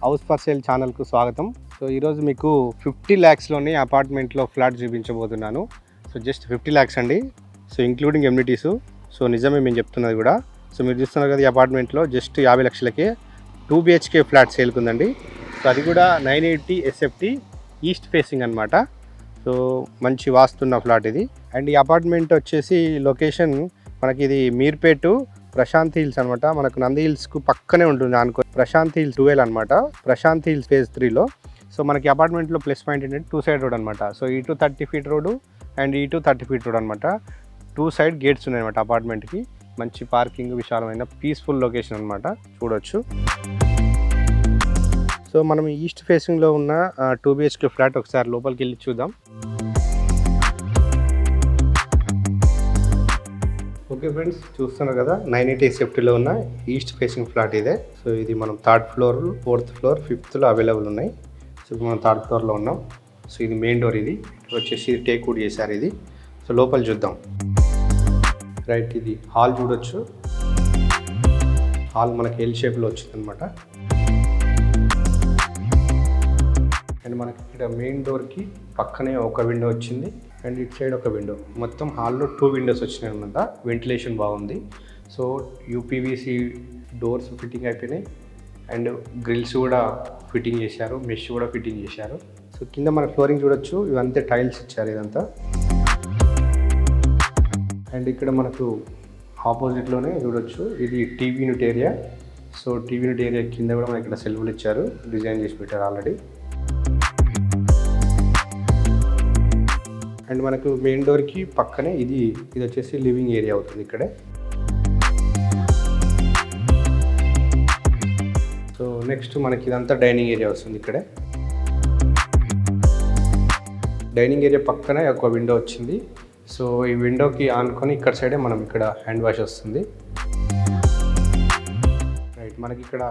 House for sale ఛానల్కు స్వాగతం. So ఈరోజు మీకు 50 lakhsలోని అపార్ట్మెంట్లో ఫ్లాట్ చూపించబోతున్నాను. సో జస్ట్ 50 lakhs అండి. So including amenities. సో నిజమే మేము చెప్తున్నది కూడా. సో మీరు చూస్తున్నారు కదా, ఈ అపార్ట్మెంట్లో జస్ట్ 50 లక్షలకే 2 BHK ఫ్లాట్ సేల్కుందండి. సో అది కూడా 980 SFT ఈస్ట్ ఫేసింగ్ అనమాట. సో మంచి వాస్తున్న ఫ్లాట్ ఇది. అండ్ ఈ అపార్ట్మెంట్ వచ్చేసి లొకేషన్ మనకి ఇది మీర్పేటు ప్రశాంత్ హిల్స్ అనమాట. మనకు నంది హిల్స్కు పక్కనే ఉంటుంది అనుకో. ప్రశాంత్ హిల్స్ 12 అనమాట. ప్రశాంత్ హిల్స్ phase 3లో. సో మనకి అపార్ట్మెంట్లో ప్లస్ పాయింట్ ఏంటంటే 2 side రోడ్ అనమాట. సో ఇటు 30 feet రోడ్డు అండ్ ఇటు 30 feet రోడ్ అనమాట. 2 side గేట్స్ ఉన్నాయన్నమాట అపార్ట్మెంట్కి. మంచి పార్కింగ్, విశాలమైన పీస్ఫుల్ లొకేషన్ అనమాట, చూడొచ్చు. సో మనం ఈస్ట్ ఫేసింగ్లో ఉన్న 2 BHK ఫ్లాట్ ఒకసారి లోపలికి వెళ్ళి చూద్దాం. ఓకే ఫ్రెండ్స్, చూస్తున్నారు కదా, 980 SFTలో ఉన్న ఈస్ట్ ఫేసింగ్ ఫ్లాట్ ఇదే. సో ఇది మనం 3rd floor, 4th floor, 5thలో అవైలబుల్ ఉన్నాయి. సో మనం 3rd floorలో ఉన్నాం. సో ఇది మెయిన్ డోర్. ఇది వచ్చేసి టేక్ వుడ్ చేశారు ఇది. సో లోపల చూద్దాం. రైట్, ఇది హాల్ చూడొచ్చు. హాల్ మనకి ఎల్ షేప్లో వచ్చింది అనమాట. అండ్ మనకి ఇక్కడ మెయిన్ డోర్కి పక్కనే ఒక విండో వచ్చింది అండ్ ఇటు సైడ్ ఒక విండో. మొత్తం హాల్లో 2 windows వచ్చినాయి అనమాట. వెంటిలేషన్ బాగుంది. సో UPVC డోర్స్ ఫిట్టింగ్ అయిపోయినాయి అండ్ గ్రిల్స్ కూడా ఫిట్టింగ్ చేశారు, మెష్ కూడా ఫిట్టింగ్ చేశారు. సో కింద మన ఫ్లోరింగ్ చూడొచ్చు, ఇవంతా టైల్స్ ఇచ్చారు ఇదంతా. అండ్ ఇక్కడ మనకు ఆపోజిట్లోనే చూడొచ్చు, ఇది TV unit area. So TV unit area కింద కూడా మనకి ఇక్కడ సెల్ఫ్లు ఇచ్చారు, డిజైన్ చేసి పెట్టారు ఆల్రెడీ. అండ్ మనకు మెయిన్ డోర్కి పక్కనే ఇది వచ్చేసి లివింగ్ ఏరియా అవుతుంది ఇక్కడే. సో నెక్స్ట్ మనకి ఇదంతా డైనింగ్ ఏరియా వస్తుంది ఇక్కడే. డైనింగ్ ఏరియా పక్కనే ఒక విండో వచ్చింది. సో ఈ విండోకి ఆనుకొని ఇక్కడ సైడే మనం ఇక్కడ హ్యాండ్ వాష్ వస్తుంది. రైట్, మనకి ఇక్కడ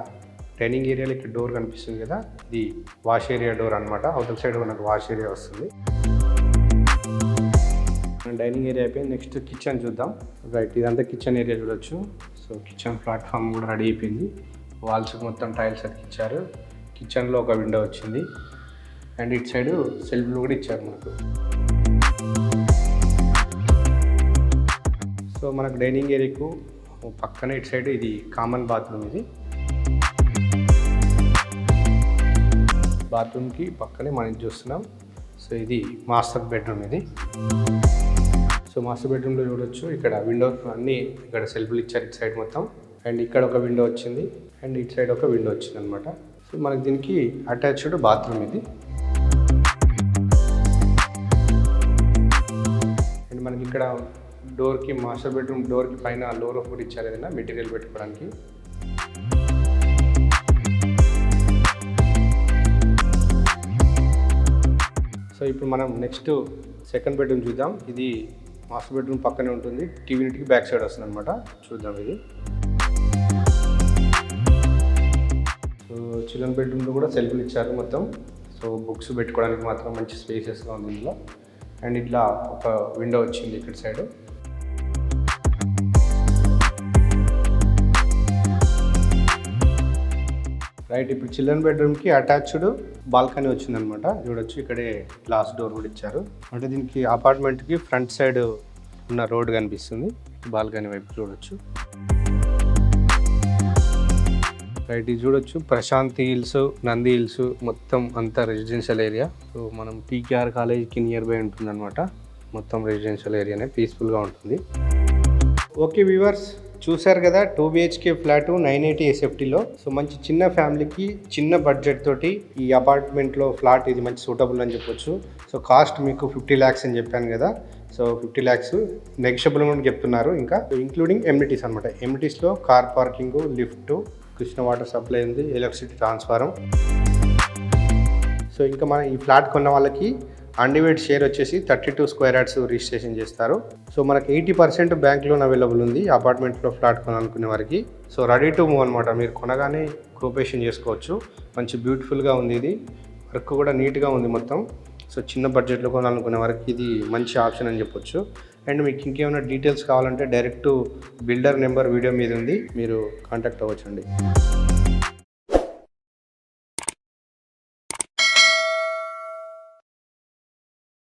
డైనింగ్ ఏరియాలో ఇక్కడ డోర్ కనిపిస్తుంది కదా, ఇది వాష్ ఏరియా డోర్ అనమాట. అవతల సైడ్ మనకు వాష్ ఏరియా వస్తుంది. డైనింగ్ ఏరియా అయిపోయింది. నెక్స్ట్ కిచెన్ చూద్దాం. రైట్, ఇదంతా కిచెన్ ఏరియా చూడొచ్చు. సో కిచెన్ ప్లాట్ఫామ్ కూడా రెడీ అయిపోయింది. వాల్స్ మొత్తం టైల్స్ అతికిచ్చారు. కిచెన్లో ఒక విండో వచ్చింది అండ్ ఇటు సైడ్ సెల్ఫ్లు కూడా ఇచ్చారు మనకు. సో మనకు డైనింగ్ ఏరియాకు పక్కనే ఇటు సైడ్ ఇది కామన్ బాత్రూమ్. ఇది బాత్రూమ్కి పక్కనే మనం చూస్తున్నాం. సో ఇది మాస్టర్ బెడ్రూమ్ ఇది. సో మాస్టర్ బెడ్రూమ్లో చూడొచ్చు, ఇక్కడ విండో అన్నీ ఇక్కడ సెల్ఫ్లు ఇచ్చారు ఇటు సైడ్ మొత్తం. అండ్ ఇక్కడ ఒక విండో వచ్చింది అండ్ ఇటు సైడ్ ఒక విండో వచ్చింది అనమాట. సో మనకి దీనికి అటాచ్డ్ బాత్రూమ్ ఇది. అండ్ మనకి ఇక్కడ డోర్కి, మాస్టర్ బెడ్రూమ్ డోర్కి పైన లో రూఫ్ కూడా ఇచ్చారు, ఏదైనా మెటీరియల్ పెట్టుకోవడానికి. సో ఇప్పుడు మనం నెక్స్ట్ సెకండ్ బెడ్రూమ్ చూద్దాం. ఇది మాస్టర్ బెడ్రూమ్ పక్కనే ఉంటుంది, టీవీ యూనిట్కి బ్యాక్ సైడ్ వస్తుంది అనమాట. చూద్దాం ఇది. సో చిల్డ్రన్ బెడ్రూమ్లో కూడా సెల్ఫ్లు ఇచ్చారు మొత్తం. సో బుక్స్ పెట్టుకోవడానికి మాత్రం మంచి స్పేసెస్గా ఉంది ఇందులో. అండ్ ఇట్లా ఒక విండో వచ్చింది ఇక్కడ సైడ్. రైట్, ఇప్పుడు చిల్డ్రన్ బెడ్రూమ్కి అటాచ్డ్ బాల్కనీ వచ్చిందనమాట. చూడొచ్చు, ఇక్కడే గ్లాస్ డోర్ కూడా ఇచ్చారు. అంటే దీనికి అపార్ట్మెంట్కి ఫ్రంట్ సైడ్ ఉన్న రోడ్ కనిపిస్తుంది, బాల్కనీ వైపు చూడొచ్చు. రైట్, ఇది చూడొచ్చు ప్రశాంత్ హిల్స్, నంది హిల్స్ మొత్తం అంతా రెసిడెన్షియల్ ఏరియా. సో మనం PKR కాలేజ్కి నియర్ బై ఉంటుంది అనమాట. మొత్తం రెసిడెన్షియల్ ఏరియానే, పీస్ఫుల్గా ఉంటుంది. ఓకే వ్యూవర్స్, చూసారు కదా 2 BHK ఫ్లాట్ 980 SFTలో. సో మంచి చిన్న ఫ్యామిలీకి చిన్న బడ్జెట్ తోటి ఈ అపార్ట్మెంట్లో ఫ్లాట్ ఇది మంచి సూటబుల్ అని చెప్పొచ్చు. సో కాస్ట్ మీకు 50 lakhs అని చెప్పాను కదా. సో 50 lakhs నెగిషియబుల్ అని చెప్తున్నారు. ఇంకా ఇంక్లూడింగ్ ఎమ్యూనిటీస్ అనమాట. ఎమ్యూనిటీస్లో car parking, lift, Krishna water supply ఉంది, ఎలక్ట్రిసిటీ ట్రాన్స్ఫారం. సో ఇంకా మన ఈ ఫ్లాట్ కొన్న వాళ్ళకి అన్డివైడ్ షేర్ వచ్చేసి 32 square yards రిజిస్ట్రేషన్ చేస్తారు. సో మనకి 80% బ్యాంక్ లోన్ అవైలబుల్ ఉంది అపార్ట్మెంట్లో ఫ్లాట్ కొనాలనుకునే వారికి. సో రెడీ టు మూవ్ అనమాట. మీరు కొనగానే గ్రూపేషన్ చేసుకోవచ్చు. మంచి బ్యూటిఫుల్గా ఉంది. ఇది వర్క్ కూడా నీట్గా ఉంది మొత్తం. సో చిన్న బడ్జెట్లో కొనాలనుకునే వారికి ఇది మంచి ఆప్షన్ అని చెప్పొచ్చు. అండ్ మీకు ఇంకేమైనా డీటెయిల్స్ కావాలంటే డైరెక్ట్ బిల్డర్ నెంబర్ వీడియో మీద ఉంది, మీరు కాంటాక్ట్ అవ్వచ్చండి.